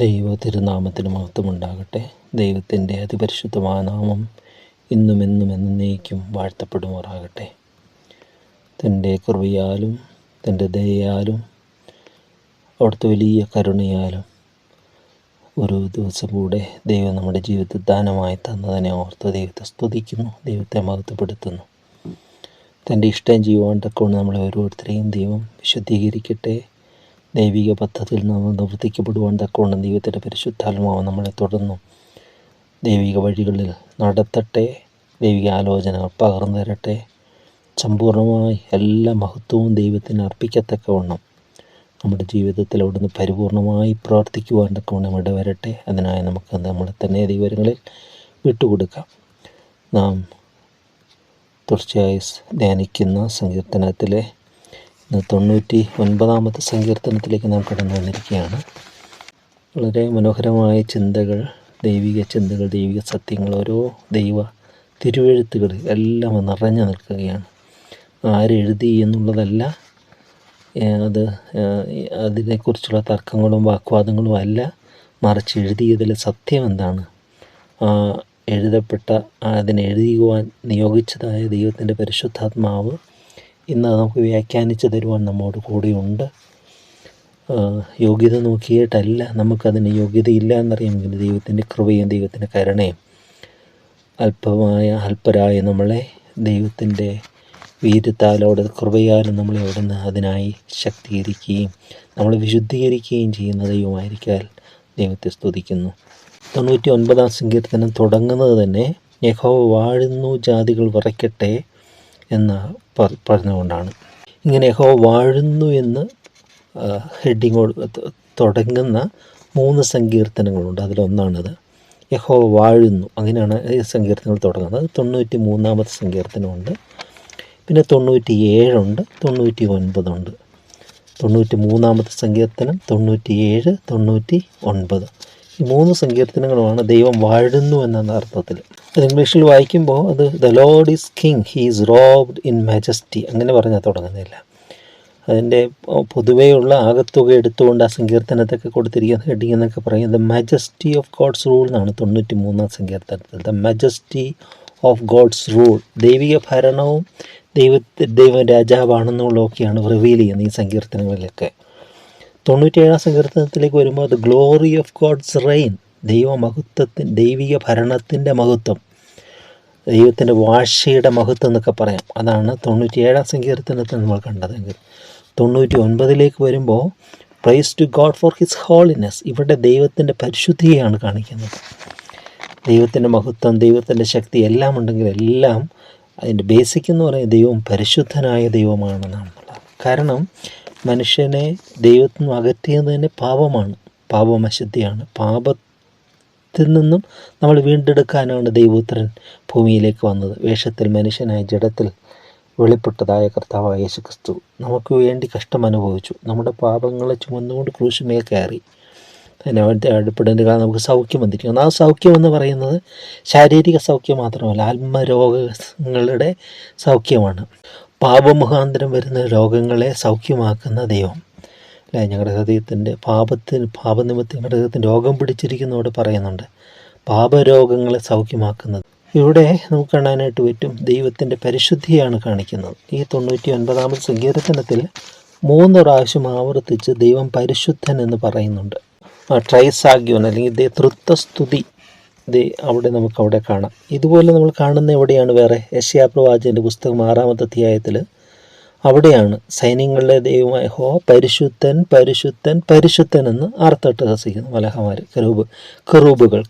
ദൈവ തിരുനാമത്തിന് മഹത്വമുണ്ടാകട്ടെ. ദൈവത്തിൻ്റെ അതിപരിശുദ്ധമായ നാമം ഇന്നും എന്നും എന്നേക്കും വാഴ്ത്തപ്പെടുമാറാകട്ടെ. തൻ്റെ കൃപയാലും തൻ്റെ ദയയാലും അവിടുത്തെ വലിയ കരുണയാലും ഒരു ദിവസം കൂടെ ദൈവം നമ്മുടെ ജീവിതത്തിൽ ദാനമായി തന്നതിനെ ഓർത്ത് ദൈവത്തെ സ്തുതിക്കുന്നു, ദൈവത്തെ മഹത്വപ്പെടുത്തുന്നു. തൻ്റെ ഇഷ്ടം ചെയ്യുവാൻ തക്കവണ്ണം നമ്മളെ ഓരോരുത്തരെയും ദൈവം വിശുദ്ധീകരിക്കട്ടെ. ദൈവിക പദ്ധതിയിൽ നമ്മൾ നിവർത്തിക്കപ്പെടുവാൻ തക്കവണ്ണം ദൈവത്തിൻ്റെ പരിശുദ്ധാത്മാവ് നമ്മളെ തുടർന്നും ദൈവിക വഴികളിൽ നടത്തട്ടെ. ദൈവിക ആലോചനകൾ പകർന്നു തരട്ടെ. സമ്പൂർണ്ണമായി എല്ലാ മഹത്വവും ദൈവത്തിന് അർപ്പിക്കത്തക്കവണ്ണം നമ്മുടെ ജീവിതത്തിൽ അവിടുന്ന് പരിപൂർണമായി പ്രവർത്തിക്കുവാൻ തക്കവണ്ണം ഇടവരട്ടെ. അതിനായി നമുക്ക് നമ്മളെ തന്നെ ദൈവങ്ങളിൽ വിട്ടുകൊടുക്കാം. നാം തുടർച്ചയായി ധ്യാനിക്കുന്ന സങ്കീർത്തനത്തിലെ 99 സങ്കീർത്തനത്തിലേക്ക് നാം കടന്നു വന്നിരിക്കുകയാണ്. വളരെ മനോഹരമായ ചിന്തകൾ, ദൈവിക ചിന്തകൾ, ദൈവിക സത്യങ്ങൾ, ഓരോ ദൈവ തിരുവെഴുത്തുകളിൽ എല്ലാം നിറഞ്ഞു നിൽക്കുകയാണ്. ആരെഴുതി എന്നുള്ളതല്ല, അതിനെക്കുറിച്ചുള്ള തർക്കങ്ങളും വാഗ്വാദങ്ങളും അല്ല, മറിച്ച് എഴുതിയതിലെ സത്യം എന്താണ്, അതിനെഴുതുവാൻ നിയോഗിച്ചതായ ദൈവത്തിൻ്റെ പരിശുദ്ധാത്മാവ് ഇന്ന് നമുക്ക് വ്യാഖ്യാനിച്ച് തരുവാൻ നമ്മോട് കൂടെയുണ്ട്. യോഗ്യത നോക്കിയിട്ടല്ല, നമുക്കതിന് യോഗ്യതയില്ല എന്നറിയാമെങ്കിൽ ദൈവത്തിൻ്റെ കൃപയും ദൈവത്തിൻ്റെ കരുണയും അല്പരായ നമ്മളെ ദൈവത്തിൻ്റെ വീര്യത്താലോടെ കൃപയാലും നമ്മളെ അവിടുന്ന് അതിനായി ശക്തീകരിക്കുകയും നമ്മളെ വിശുദ്ധീകരിക്കുകയും ചെയ്യുന്ന ദൈവമായിരിക്കാൻ ദൈവത്തെ സ്തുതിക്കുന്നു. 99 സങ്കീർത്തനം തുടങ്ങുന്നത് തന്നെ യഹോവ വാഴുന്നു, ജാതികൾ വിറയ്ക്കട്ടെ എന്ന് പറഞ്ഞുകൊണ്ടാണ്. ഇങ്ങനെ യഹോവ വാഴുന്നു എന്ന് ഹെഡിങ്ങോട് തുടങ്ങുന്ന 3 സങ്കീർത്തനങ്ങളുണ്ട്. അതിലൊന്നാണിത്. യഹോവ വാഴുന്നു, അങ്ങനെയാണ് ഈ സങ്കീർത്തനങ്ങൾ തുടങ്ങുന്നത്. 93 സങ്കീർത്തനമുണ്ട്, പിന്നെ 97 ഉണ്ട്, 99 ഉണ്ട്. 93 സങ്കീർത്തനം, 97, 99 ഈ 3 സങ്കീർത്തനങ്ങളുമാണ് ദൈവം വാഴുന്നു എന്ന അർത്ഥത്തിൽ. അത് ഇംഗ്ലീഷിൽ വായിക്കുമ്പോൾ അത് the Lord is king, he is robbed in majesty അങ്ങനെ പറഞ്ഞാൽ തുടങ്ങുന്നില്ല. അതിൻ്റെ പൊതുവെയുള്ള ആകത്തുക എടുത്തുകൊണ്ട് ആ സങ്കീർത്തനത്തൊക്കെ കൊടുത്തിരിക്കുന്ന ഹെഡിങ് എന്നൊക്കെ പറയുന്നത് മാജസ്റ്റി ഓഫ് ഗോഡ്സ് റൂൾ എന്നാണ്. 93 സങ്കീർത്തനത്തിൽ the majesty of God's rule, ദൈവിക ഭരണവും ദൈവം രാജാവാണെന്നുള്ളതൊക്കെയാണ് റിവീൽ ചെയ്യുന്നത് ഈ സങ്കീർത്തനങ്ങളിലൊക്കെ. 97 സങ്കീർത്തനത്തിലേക്ക് വരുമ്പോൾ അത് ഗ്ലോറി ഓഫ് ഗോഡ്സ് റെയിൻ, ദൈവിക ഭരണത്തിൻ്റെ മഹത്വം, ദൈവത്തിൻ്റെ വാഴ്ചയുടെ മഹത്വം എന്നൊക്കെ പറയാം. അതാണ് 97 സങ്കീർത്തനത്തിൽ നമ്മൾ കണ്ടതെങ്കിൽ. 99 വരുമ്പോൾ praise to God for his holiness, ഇവിടെ ദൈവത്തിൻ്റെ പരിശുദ്ധിയാണ് കാണിക്കുന്നത്. ദൈവത്തിൻ്റെ മഹത്വം, ദൈവത്തിൻ്റെ ശക്തി എല്ലാം ഉണ്ടെങ്കിൽ എല്ലാം അതിൻ്റെ ബേസിക് എന്ന് പറയുന്നത് ദൈവം പരിശുദ്ധനായ ദൈവമാണെന്നാണുള്ളത്. കാരണം മനുഷ്യനെ ദൈവത്തിൽ നിന്ന് അകറ്റിയത് തന്നെ പാപമാണ്, പാപമശുദ്ധിയാണ്. പാപത്തിൽ നിന്നും നമ്മൾ വീണ്ടെടുക്കാനാണ് ദൈവപുത്രൻ ഭൂമിയിലേക്ക് വന്നത്. വേഷത്തിൽ മനുഷ്യനായ ജഡത്തിൽ വെളിപ്പെട്ടതായ കർത്താവായ യേശു ക്രിസ്തു നമുക്ക് വേണ്ടി കഷ്ടം അനുഭവിച്ചു. നമ്മുടെ പാപങ്ങളെ ചുമന്നുകൊണ്ട് ക്രൂശിന്മേൽ കയറി. അതിന് അവിടുത്തെ അടുപ്പിടേണ്ട കാലം നമുക്ക് സൗഖ്യം വന്നിരിക്കുന്നു. ആ സൗഖ്യം എന്ന് പറയുന്നത് ശാരീരിക സൗഖ്യം മാത്രമല്ല, ആത്മരോഗങ്ങളുടെ സൗഖ്യമാണ്. പാപമുഖാന്തരം വരുന്ന രോഗങ്ങളെ സൗഖ്യമാക്കുന്ന ദൈവം അല്ലേ. ഞങ്ങളുടെ ഹൃദയത്തിൻ്റെ പാപനിമിത്തം ഞങ്ങളുടെ ഹൃദയത്തിൻ്റെ രോഗം പിടിച്ചിരിക്കുന്നതോടെ പറയുന്നുണ്ട്, പാപരോഗങ്ങളെ സൗഖ്യമാക്കുന്നത്. ഇവിടെ നമുക്ക് കാണാനായിട്ട് പറ്റും ദൈവത്തിൻ്റെ പരിശുദ്ധിയാണ് കാണിക്കുന്നത്. ഈ 99 സങ്കീർത്തനത്തിൽ 3 പ്രാവശ്യം ആവർത്തിച്ച് ദൈവം പരിശുദ്ധൻ എന്ന് പറയുന്നുണ്ട്. ട്രൈസാഗ്യോൻ അല്ലെങ്കിൽ തൃത്വസ്തുതി അവിടെ കാണാം. ഇതുപോലെ നമ്മൾ കാണുന്ന എവിടെയാണ് വേറെ? യെശയ്യാ പ്രവാചകൻ്റെ പുസ്തകം 6 അധ്യായത്തിൽ അവിടെയാണ് സൈന്യങ്ങളുടെ ദൈവമായ യഹോവ പരിശുദ്ധൻ പരിശുദ്ധൻ പരിശുദ്ധൻ എന്ന് ആർത്തട്ട് ഹസിക്കുന്നു മലഹമാർ,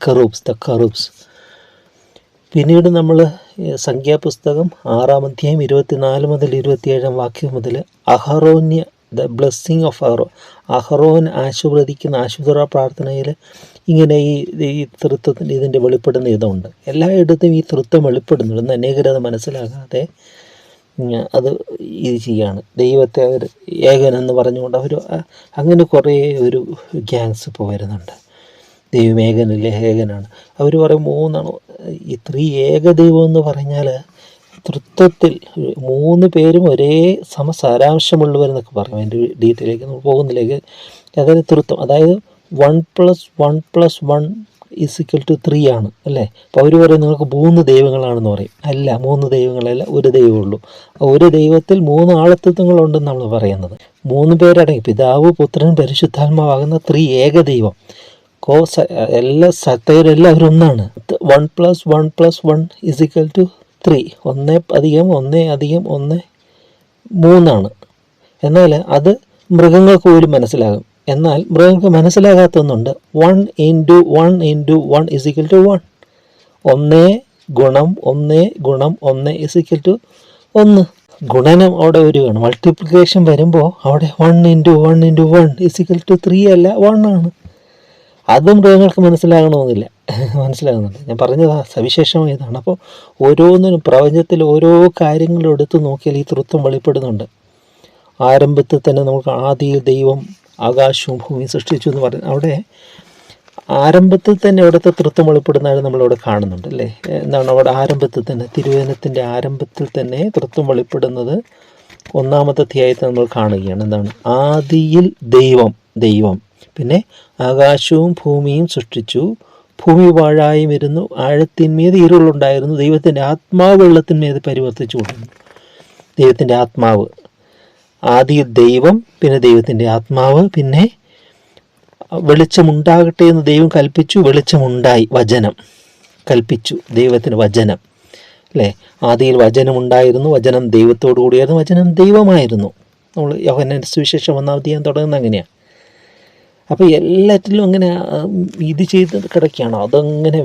കെറൂബ്സ്. പിന്നീട് നമ്മൾ സംഖ്യാപുസ്തകം 6 അധ്യായം 24 മുതൽ 27 വാക്യം മുതൽ അഹറോന്യ ദ ബ്ലെസ്സിങ് ഓഫ് അഹറോൻ ആശീർവദിക്കുന്ന ആശുദ്ര പ്രാർത്ഥനയിൽ ഇങ്ങനെ ഈ തൃത്വത്തിൻ്റെ ഇതിൻ്റെ വെളിപ്പെടുന്ന ഇതുണ്ട്. എല്ലായിടത്തും ഈ തൃത്വം വെളിപ്പെടുന്നുണ്ട്. അനേകരത് മനസ്സിലാകാതെ അത് ഇത് ചെയ്യാണ്. ദൈവത്തെ അവർ ഏകനെന്ന് പറഞ്ഞുകൊണ്ട് അവർ അങ്ങനെ കുറേ ഒരു ഗ്യാങ്സ് ഇപ്പോൾ വരുന്നുണ്ട്. ദൈവം ഏകനല്ലേ, ഏകനാണ്. അവർ പറയും 3 ഈ ഏകദൈവം എന്ന് പറഞ്ഞാൽ തൃത്വത്തിൽ 3 പേരും ഒരേ സമസാരാംശമുള്ളവരെന്നൊക്കെ പറയും. അതിൻ്റെ ഡീറ്റെയിലേക്ക് നമ്മൾ പോകുന്നില്ലെങ്കിൽ അതായത് തൃത്വം, അതായത് 1+1+1 =3 ആണ് അല്ലേ. അപ്പോൾ അവർ പറയും നിങ്ങൾക്ക് 3 ദൈവങ്ങളാണെന്ന് പറയും. അല്ല, 3 ദൈവങ്ങളല്ല, ഒരു ദൈവമുള്ളൂ. ഒരു ദൈവത്തിൽ 3 ആളത്വങ്ങളുണ്ടെന്ന് നമ്മൾ പറയുന്നത്. 3 പേരടങ്ങി പിതാവ്, പുത്രൻ, പരിശുദ്ധാത്മാവാകുന്ന ഏക ദൈവം. എല്ലാ സത്തയിലെല്ലാവരും ഒന്നാണ്. 1+1+1 =3. 1+1+1 3 എന്നാൽ അത് മൃഗങ്ങൾക്ക് പോലും മനസ്സിലാകും. എന്നാൽ മൃഗങ്ങൾക്ക് മനസ്സിലാകാത്ത ഒന്നുണ്ട്. 1 × 1 × 1 = 1. 1 × 1 × 1 = 1. ഗുണനം അവിടെ വരികയാണ്. മൾട്ടിപ്ലിക്കേഷൻ വരുമ്പോൾ അവിടെ 1 × 1 × 1 = 3 അല്ല, 1 ആണ്. അതും മൃഗങ്ങൾക്ക് മനസ്സിലാകണമെന്നില്ല. മനസ്സിലാകുന്നുണ്ട് ഞാൻ പറഞ്ഞത്? സവിശേഷമായതാണ്. അപ്പോൾ ഓരോന്നിനും പ്രപഞ്ചത്തിൽ ഓരോ കാര്യങ്ങളും എടുത്തു നോക്കിയാൽ ഈ തൃത്വം വെളിപ്പെടുന്നുണ്ട്. ആരംഭത്തിൽ തന്നെ നമുക്ക് ആദിയിൽ ദൈവം ആകാശവും ഭൂമിയും സൃഷ്ടിച്ചു എന്ന് പറയുന്നത് അവിടെ ആരംഭത്തിൽ തന്നെ അവിടുത്തെ തൃത്വം വെളിപ്പെടുന്നതായി നമ്മളിവിടെ കാണുന്നുണ്ട് അല്ലേ. എന്താണ് അവിടെ ആരംഭത്തിൽ തന്നെ, തിരുവചനത്തിൻ്റെ ആരംഭത്തിൽ തന്നെ തൃത്വം വെളിപ്പെടുന്നത് 1-ാമത്തെ അധ്യായത്തിൽ നമ്മൾ കാണുകയാണ്. എന്താണ്? ആദിയിൽ ദൈവം പിന്നെ ആകാശവും ഭൂമിയും സൃഷ്ടിച്ചു, ഭൂമി പാഴായും ഇരുന്നു, ആഴത്തിന്മേൽ ഇരുളുണ്ടായിരുന്നു, ദൈവത്തിൻ്റെ ആത്മാവ് വെള്ളത്തിന്മേൽ പരിവർത്തിച്ചു കൊടുക്കുന്നു. ദൈവത്തിൻ്റെ ആത്മാവ്, ആദിയിൽ ദൈവം, പിന്നെ ദൈവത്തിൻ്റെ ആത്മാവ്, പിന്നെ വെളിച്ചമുണ്ടാകട്ടെ എന്ന് ദൈവം കൽപ്പിച്ചു, വെളിച്ചമുണ്ടായി. വചനം കൽപ്പിച്ചു, ദൈവത്തിന് വചനം അല്ലേ. ആദിയിൽ വചനമുണ്ടായിരുന്നു, വചനം ദൈവത്തോടു കൂടിയായിരുന്നു, വചനം ദൈവമായിരുന്നു. നമ്മൾ യോഹന്നാന്റെ സുവിശേഷം 1-ാം അധ്യായം തുടങ്ങുന്നത് അങ്ങനെയാണ്. അപ്പോൾ എല്ലാറ്റിലും അങ്ങനെ ഇത് ചെയ്ത് കിടക്കുകയാണ്. അതങ്ങനെ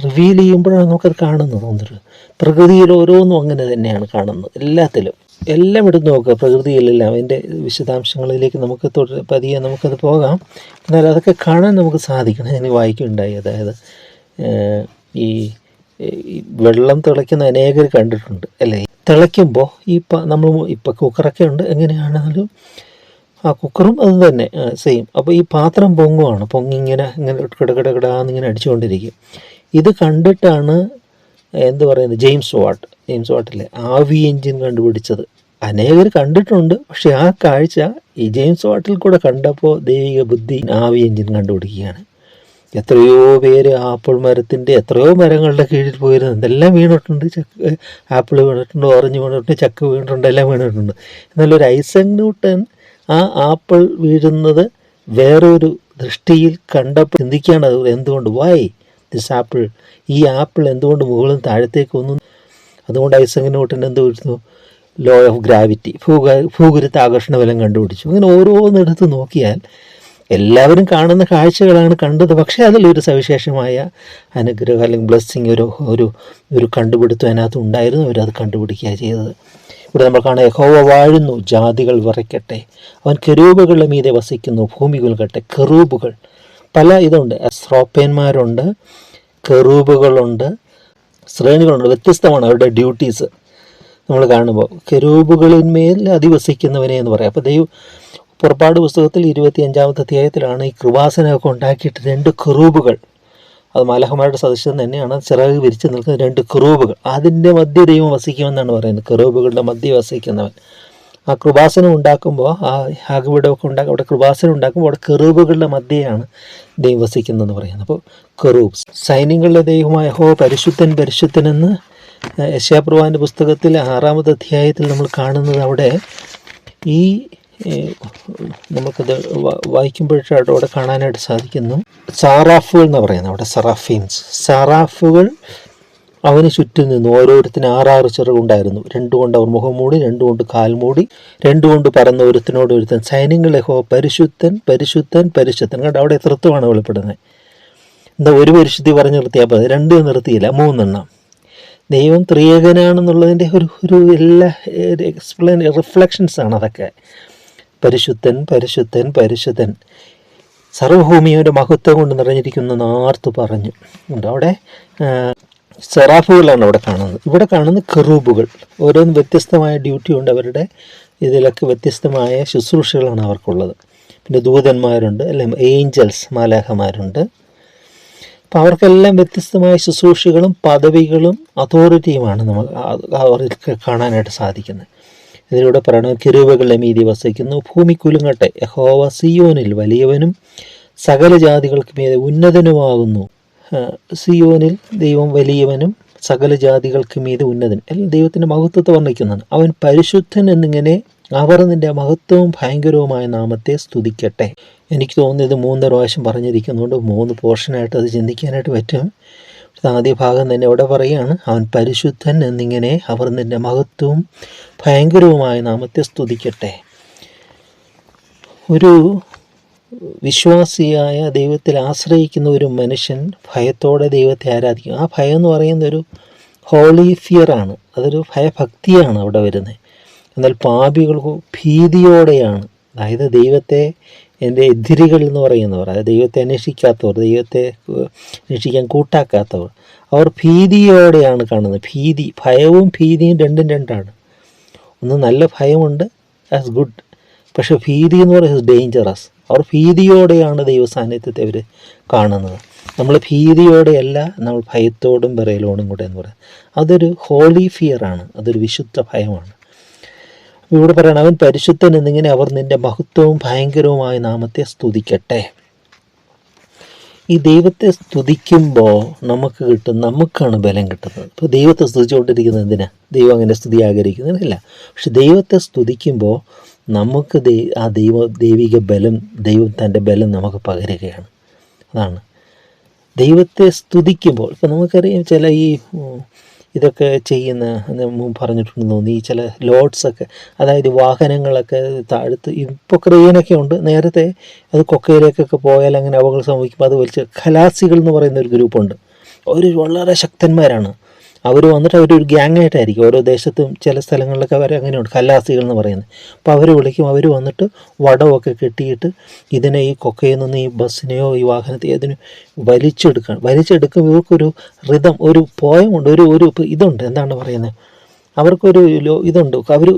റിവീൽ ചെയ്യുമ്പോഴാണ് നമുക്കത് കാണുന്നത്. പ്രകൃതിയിൽ ഓരോന്നും അങ്ങനെ തന്നെയാണ് കാണുന്നത്. എല്ലാത്തിലും എല്ലാം എടുത്ത് നോക്കുക. പ്രകൃതിയിലെല്ലാം അതിൻ്റെ വിശദാംശങ്ങളിലേക്ക് നമുക്ക് പതിയെ നമുക്കത് പോകാം. എന്നാൽ അതൊക്കെ കാണാൻ നമുക്ക് സാധിക്കണം. ഞാൻ വായിക്കുകയുണ്ടായി. അതായത് ഈ വെള്ളം തിളയ്ക്കുന്ന അനേകർ കണ്ടിട്ടുണ്ട് അല്ലേ. തിളയ്ക്കുമ്പോൾ നമ്മൾ ഇപ്പോൾ കുക്കറൊക്കെ ഉണ്ട്, എങ്ങനെയാണെങ്കിലും ആ കുക്കറും അത് തന്നെ സെയിം. അപ്പോൾ ഈ പാത്രം പൊങ്ങിങ്ങനെ കിടകിടകിടാന്നിങ്ങനെ അടിച്ചുകൊണ്ടിരിക്കും. ഇത് കണ്ടിട്ടാണ് ജെയിംസ് വാട്ടിലെ ആവി എഞ്ചിൻ കണ്ടുപിടിച്ചത്. അനേകർ കണ്ടിട്ടുണ്ട്, പക്ഷെ ആ കാഴ്ച ഈ ജെയിംസ് വാട്ടിൽ കൂടെ കണ്ടപ്പോൾ ദൈവിക ബുദ്ധി ആവി എഞ്ചിൻ കണ്ടുപിടിക്കുകയാണ്. എത്രയോ പേര് ആപ്പിൾ മരത്തിൻ്റെ എത്രയോ മരങ്ങളുടെ കീഴിൽ പോയിരുന്നു. എന്തെല്ലാം വീണിട്ടുണ്ട്. ആപ്പിൾ വീണിട്ടുണ്ട്, ഓറഞ്ച് വീണിട്ടുണ്ട്, ചക്ക വീണിട്ടുണ്ട്, എല്ലാം വീണിട്ടുണ്ട്. എന്നാൽ ഒരു ഐസക് ന്യൂട്ടൻ ആ ആപ്പിൾ വീഴുന്നത് വേറൊരു ദൃഷ്ടിയിൽ കണ്ടപ്പോൾ ചിന്തിക്കുകയാണ്, അത് എന്തുകൊണ്ട് ഈ ആപ്പിൾ എന്തുകൊണ്ട് മുകളിൽ താഴത്തേക്ക് വന്നു. അതുകൊണ്ട് ഐസക് ന്യൂട്ടൻ എന്ത് വരുന്നു? ലോ ഓഫ് ഗ്രാവിറ്റി, ഭൂഗുരുത്വാകർഷണ ബലം കണ്ടുപിടിച്ചു. അങ്ങനെ ഓരോന്നെടുത്ത് നോക്കിയാൽ എല്ലാവരും കാണുന്ന കാഴ്ചകളാണ് കണ്ടത്. പക്ഷേ അതിലൊരു സവിശേഷമായ അനുഗ്രഹം അല്ലെങ്കിൽ ബ്ലെസ്സിങ്, ഒരു കണ്ടുപിടുത്തം അതിനകത്ത് ഉണ്ടായിരുന്നു. അവരത് കണ്ടുപിടിക്കുക ചെയ്തത്. ഇവിടെ നമ്മൾ കാണാം, യഹോവ വാഴുന്നു, ജാതികൾ വിറയ്ക്കട്ടെ, അവൻ കെരൂബുകളുടെ മീതെ വസിക്കുന്നു, ഭൂമി കുലുങ്ങട്ടെ. കെറൂബുകൾ പല ഇതുണ്ട്, സ്രോപ്പേന്മാരുണ്ട്, കെറൂബുകളുണ്ട്, ശ്രേണികളുണ്ട്. വ്യത്യസ്തമാണ് അവരുടെ ഡ്യൂട്ടീസ്. നമ്മൾ കാണുമ്പോൾ കെരൂബുകളിന്മേൽ അധിവസിക്കുന്നവനെ എന്ന് പറയാം. അപ്പോൾ പുറപ്പാട് പുസ്തകത്തിൽ 25-ാമത്തെ അധ്യായത്തിലാണ് ഈ കൃപാസനമൊക്കെ ഉണ്ടാക്കിയിട്ട് 2 കെറൂബുകൾ, അത് മാലാഖമാരുടെ സദൃശം തന്നെയാണ്, ചിറക് വിരിച്ച് നിൽക്കുന്ന 2 കെറൂബുകൾ. അതിൻ്റെ മധ്യ ദൈവം വസിക്കുമെന്നാണ് പറയുന്നത്. കെറൂബുകളുടെ മധ്യ വസിക്കുന്നവൻ. ആ കൃപാസനം ഉണ്ടാക്കുമ്പോൾ, ആ യാഗപീഠമൊക്കെ അവിടെ കൃപാസനം ഉണ്ടാക്കുമ്പോൾ അവിടെ കെറൂബുകളുടെ മധ്യയാണ് ദൈവം വസിക്കുന്നതെന്ന് പറയുന്നത്. അപ്പോൾ കെറൂബ്സ്, സൈന്യങ്ങളുടെ ദൈവമായ യഹോവ പരിശുദ്ധൻ എന്ന് യെശയ്യാപ്രവാചകന്റെ പുസ്തകത്തിൽ 6-ാമത്തെ അധ്യായത്തിൽ നമ്മൾ കാണുന്നത്. അവിടെ ഈ നമുക്കത് വായിക്കുമ്പോഴായിട്ട് അവിടെ കാണാനായിട്ട് സാധിക്കുന്നു. സാറാഫുകൾ എന്ന് പറയുന്നത് അവിടെ സാറാഫുകൾ അവന് ചുറ്റും നിന്നു. ഓരോരുത്തിന് 6 ചിറകുണ്ടായിരുന്നു. 2 കൊണ്ട് അവർ മുഖം മൂടി, 2 കൊണ്ട് കാൽ മൂടി, 2 കൊണ്ട് പറന്ന ഒരുത്തനോട് ഒരുത്തൻ, സൈന്യങ്ങളെ യഹോവ പരിശുദ്ധൻ. കണ്ട് അവിടെ തൃത്വമാണ് വെളിപ്പെടുന്നത്. എന്താ ഒരു പരിശുദ്ധി പറഞ്ഞ് നിർത്തിയാൽ മതി, 2 നിർത്തിയില്ല, 3 എണ്ണം. ദൈവം ത്രിയേകനാണെന്നുള്ളതിൻ്റെ ഒരു എല്ലാ റിഫ്ലക്ഷൻസാണ് അതൊക്കെ. പരിശുദ്ധൻ സർവഭൂമിയുടെ മഹത്വം കൊണ്ട് നിറഞ്ഞിരിക്കുന്ന ആർത്തു പറഞ്ഞു. അവിടെ സെറാഫുകളാണ് അവിടെ കാണുന്നത്. ഇവിടെ കാണുന്ന കെറൂബുകൾ. ഓരോന്നും വ്യത്യസ്തമായ ഡ്യൂട്ടി ഉണ്ട് അവരുടെ. ഇതിലൊക്കെ വ്യത്യസ്തമായ ശുശ്രൂഷകളാണ് അവർക്കുള്ളത്. പിന്നെ ദൂതന്മാരുണ്ട്, അല്ലെ, ഏഞ്ചൽസ്, മാലാഖമാരുണ്ട്. അപ്പം അവർക്കെല്ലാം വ്യത്യസ്തമായ ശുശ്രൂഷകളും പദവികളും അതോറിറ്റിയുമാണ് അവർക്ക് കാണാനായിട്ട് സാധിക്കുന്നത്. ഇതിലൂടെ പറയണം, കെരൂബുകളുടെ മീതെ വസിക്കുന്നു, ഭൂമി കുലുങ്ങട്ടെ, യഹോവ സിയോനിൽ വലിയവനും സകല ജാതികൾക്ക് മീതെ ഉന്നതനുമാകുന്നു. സിയോനിൽ ദൈവം വലിയവനും സകല ജാതികൾക്ക് മീതെ ഉന്നതൻ. എല്ലാം ദൈവത്തിൻ്റെ മഹത്വത്തെ വർണ്ണിക്കുന്നതാണ്. അവൻ പരിശുദ്ധൻ എന്നിങ്ങനെ അവർ നിൻ്റെ മഹത്വവും ഭയങ്കരവുമായ നാമത്തെ സ്തുതിക്കട്ടെ. എനിക്ക് തോന്നുന്നത് 3 പ്രാവശ്യം പറഞ്ഞിരിക്കുന്നതുകൊണ്ട് 3 പോർഷനായിട്ട് അത് ചിന്തിക്കാനായിട്ട് പറ്റും. ആദ്യ ഭാഗം തന്നെ അവിടെ പറയുകയാണ്, അവൻ പരിശുദ്ധൻ എന്നിങ്ങനെ അവർ നിൻ്റെ മഹത്വവും ഭയങ്കരവുമായ നാമത്തെ സ്തുതിക്കട്ടെ. ഒരു വിശ്വാസിയായ ദൈവത്തിൽ ആശ്രയിക്കുന്ന ഒരു മനുഷ്യൻ ഭയത്തോടെ ദൈവത്തെ ആരാധിക്കും. ആ ഭയം എന്ന് പറയുന്ന ഒരു ഹോളി ഫിയറാണ്, അതൊരു ഭയഭക്തിയാണ് അവിടെ വരുന്നത്. എന്നാൽ പാപികൾക്ക് ഭീതിയോടെയാണ്, അതായത് ദൈവത്തെ എൻ്റെ എതിരികൾ എന്ന് പറയുന്നവർ, അതായത് ദൈവത്തെ അന്വേഷിക്കാത്തവർ, ദൈവത്തെ അന്വേഷിക്കാൻ കൂട്ടാക്കാത്തവർ, അവർ ഭീതിയോടെയാണ് കാണുന്നത്. ഭയവും ഭീതിയും രണ്ടും രണ്ടാണ്. ഒന്ന് നല്ല ഭയമുണ്ട്, ദാറ്റ്സ് ഗുഡ്. പക്ഷെ ഭീതി എന്ന് പറയുന്നത് ഡേഞ്ചറസ്. അവർ ഭീതിയോടെയാണ് ദൈവ സാന്നിധ്യത്തെ അവർ കാണുന്നത്. നമ്മൾ ഭീതിയോടെയല്ല, നമ്മൾ ഭയത്തോടും വിറയലോടും കൂടെ എന്ന് പറയുന്നത്. അതൊരു ഹോളി ഫിയറാണ്, അതൊരു വിശുദ്ധ ഭയമാണ്. ഇവിടെ പറയണം, അവൻ പരിശുദ്ധൻ എന്നിങ്ങനെ അവർ നിൻ്റെ മഹത്വവും ഭയങ്കരവുമായ നാമത്തെ സ്തുതിക്കട്ടെ. ഈ ദൈവത്തെ സ്തുതിക്കുമ്പോൾ നമുക്കാണ് ബലം കിട്ടുന്നത്. ഇപ്പോൾ ദൈവത്തെ സ്തുതിച്ചുകൊണ്ടിരിക്കുന്നത് എന്തിനാ? ദൈവം അങ്ങനെ സ്തുതി ആഗ്രഹിക്കുന്നതില്ല. പക്ഷെ ദൈവത്തെ സ്തുതിക്കുമ്പോൾ നമുക്ക് ആ ദൈവിക ബലം, ദൈവം തൻ്റെ ബലം നമുക്ക് പകരുകയാണ്. അതാണ് ദൈവത്തെ സ്തുതിക്കുമ്പോൾ. ഇപ്പോൾ നമുക്കറിയാം, ചില ഇതൊക്കെ ചെയ്യുന്ന പറഞ്ഞിട്ടുണ്ടെന്ന് തോന്നി, ഈ ചില ലോഡ്സൊക്കെ, അതായത് വാഹനങ്ങളൊക്കെ താഴത്ത് ഇപ്പോൾ ക്രെയിനൊക്കെ ഉണ്ട്. നേരത്തെ അത് കൊക്കയിലേക്കൊക്കെ പോയാൽ അങ്ങനെ അപകടം സംഭവിക്കുമ്പോൾ അത് വലിച്ച് ഖലാസികൾ എന്ന് പറയുന്ന ഒരു ഗ്രൂപ്പുണ്ട്. അവർ വളരെ ശക്തന്മാരാണ്. അവർ വന്നിട്ട് അവരൊരു ഗ്യാങ്ങായിട്ടായിരിക്കും. ഓരോ ദേശത്തും ചില സ്ഥലങ്ങളിലൊക്കെ അവർ അങ്ങനെയുണ്ട്, ഖലാസികൾ എന്ന് പറയുന്നത്. അപ്പോൾ അവർ വിളിക്കും, അവർ വന്നിട്ട് വടമൊക്കെ കെട്ടിയിട്ട് ഇതിനെ ഈ കൊക്കയിൽ നിന്ന് ഈ ബസ്സിനെയോ ഈ വാഹനത്തെയോ അതിന് വലിച്ചെടുക്കുമ്പോൾ ഇവർക്കൊരു റിതം, ഒരു പോയമുണ്ട്, ഒരു ഇതുണ്ട്, എന്താണ് പറയുന്നത്, അവർക്കൊരു ഇതുണ്ട്. അവർ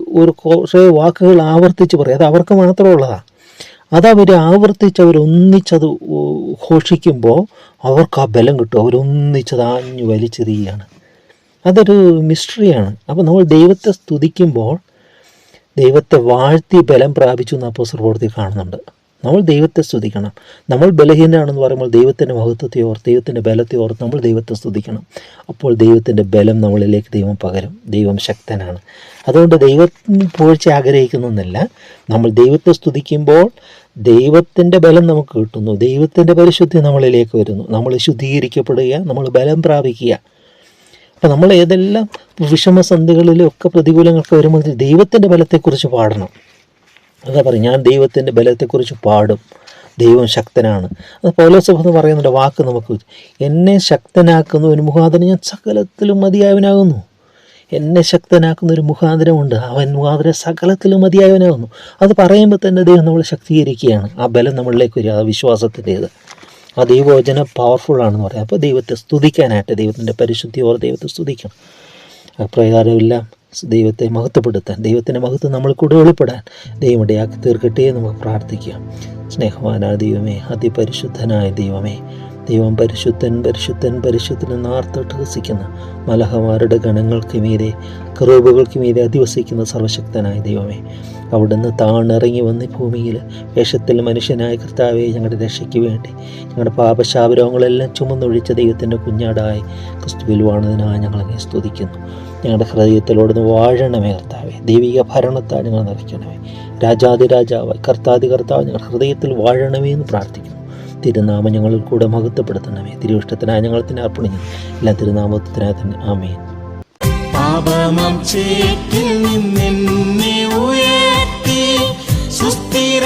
കുറേ വാക്കുകൾ ആവർത്തിച്ച് പറയും. അത് അവർക്ക് മാത്രമുള്ളതാണ്. അതവർ ആവർത്തിച്ച് അവരൊന്നിച്ചത് ഘോഷിക്കുമ്പോൾ അവർക്ക് ആ ബലം കിട്ടും. അവരൊന്നിച്ചത് ആഞ്ഞു വലിച്ചെറിയുകയാണ്. അതൊരു മിസ്റ്ററിയാണ്. അപ്പോൾ നമ്മൾ ദൈവത്തെ സ്തുതിക്കുമ്പോൾ ദൈവത്തെ വാഴ്ത്തി ബലം പ്രാപിച്ചു എന്ന് അപ്പോസ്തലർ പ്രവൃത്തി കാണുന്നുണ്ട്. നമ്മൾ ദൈവത്തെ സ്തുതിക്കണം. നമ്മൾ ബലഹീനനാണെന്ന് പറയുമ്പോൾ ദൈവത്തിൻ്റെ മഹത്വത്തെ ഓർത്ത്, ദൈവത്തിൻ്റെ ബലത്തെ ഓർത്ത് നമ്മൾ ദൈവത്തെ സ്തുതിക്കണം. അപ്പോൾ ദൈവത്തിൻ്റെ ബലം നമ്മളിലേക്ക് ദൈവം പകരും. ദൈവം ശക്തനാണ്. അതുകൊണ്ട് ദൈവത്തിന് പുകഴ്ച ആഗ്രഹിക്കുന്നതെന്നല്ല, നമ്മൾ ദൈവത്തെ സ്തുതിക്കുമ്പോൾ ദൈവത്തിൻ്റെ ബലം നമുക്ക് കിട്ടുന്നു, ദൈവത്തിൻ്റെ പരിശുദ്ധി നമ്മളിലേക്ക് വരുന്നു, നമ്മൾ ശുദ്ധീകരിക്കപ്പെടുക, നമ്മൾ ബലം പ്രാപിക്കുക. അപ്പോൾ നമ്മൾ ഏതെല്ലാം വിഷമസന്ധികളിലും ഒക്കെ പ്രതികൂലങ്ങൾക്ക് വരുമ്പോൾ ദൈവത്തിൻ്റെ ബലത്തെക്കുറിച്ച് പാടണം. അതാ പറയും, ഞാൻ ദൈവത്തിൻ്റെ ബലത്തെക്കുറിച്ച് പാടും, ദൈവം ശക്തനാണ്. അത് പൗലോസ് എന്ന് പറയുന്നുണ്ട് വാക്ക് നമുക്ക്, എന്നെ ശക്തനാക്കുന്ന ഒരു മുഖാന്തരം ഞാൻ സകലത്തിലും മതിയായവനാകുന്നു. എന്നെ ശക്തനാക്കുന്ന ഒരു മുഖാന്തരമുണ്ട്, അവൻ മുഖാന്തരം സകലത്തിലും മതിയായവനാകുന്നു. അത് പറയുമ്പോൾ തന്നെ ദൈവം നമ്മളെ ശക്തീകരിക്കുകയാണ്. ആ ബലം നമ്മളിലേക്ക് വരിക, ആ വിശ്വാസത്തിൻ്റേത്. ആ ദൈവവചനം പവർഫുള്ളാണെന്ന് പറയാം. അപ്പോൾ ദൈവത്തെ സ്തുതിക്കാനായിട്ട്, ദൈവത്തിൻ്റെ പരിശുദ്ധി ഓർ ദൈവത്തെ സ്തുതിക്കണം. അപ്രകാരമെല്ലാം ദൈവത്തെ മഹത്വപ്പെടുത്താൻ, ദൈവത്തിൻ്റെ മഹത്വം നമ്മൾ കൂടെ വെളിപ്പെടാൻ ദൈവം ഇടയാക്കി തീർക്കട്ടെ നമുക്ക് പ്രാർത്ഥിക്കാം. സ്നേഹവാനായ ദൈവമേ, അതിപരിശുദ്ധനായ ദൈവമേ, ദൈവം പരിശുദ്ധൻ പരിശുദ്ധൻ പരിശുദ്ധൻ എന്ന് ആർത്തട്ടഹസിക്കുന്ന മലഹമാരുടെ ഗണങ്ങൾക്ക് മീതെ, കെറൂബുകൾക്ക് മീതെ അധിവസിക്കുന്ന സർവശക്തനായ ദൈവമേ, അവിടുന്ന് താണിറങ്ങി വന്ന് ഭൂമിയിൽ വേഷത്തിൽ മനുഷ്യനായ കർത്താവെ, ഞങ്ങളുടെ രക്ഷയ്ക്ക് വേണ്ടി ഞങ്ങളുടെ പാപശാപരോഗങ്ങളെല്ലാം ചുമന്നൊഴിച്ച ദൈവത്തിൻ്റെ കുഞ്ഞാടായി ക്രിസ്തുവിൽ വാണതിനായി ഞങ്ങളങ്ങനെ സ്തുതിക്കുന്നു. ഞങ്ങളുടെ ഹൃദയത്തിലോടുന്ന് വാഴണമേ കർത്താവെ, ദൈവിക ഭരണത്താൽ ഞങ്ങൾ നിറയ്ക്കണമേ. രാജാതിരാജാവായി കർത്താതി കർത്താവ് ഞങ്ങളുടെ ഹൃദയത്തിൽ വാഴണമേ എന്ന് പ്രാർത്ഥിക്കുന്നു. തിരുനാമം ഞങ്ങളിൽ കൂടെ മഹത്വപ്പെടുത്തണമേ. തിരുവിഷ്ടത്തിനായി ഞങ്ങൾ തന്നെ അർപ്പണിക്കുന്നു. എല്ലാം തിരുനാമത്തിനായി തന്നെ. ആമേൻ. പാപമം ചേറ്റിൽ നിന്നെ ഉയർത്തി സുസ്ഥിര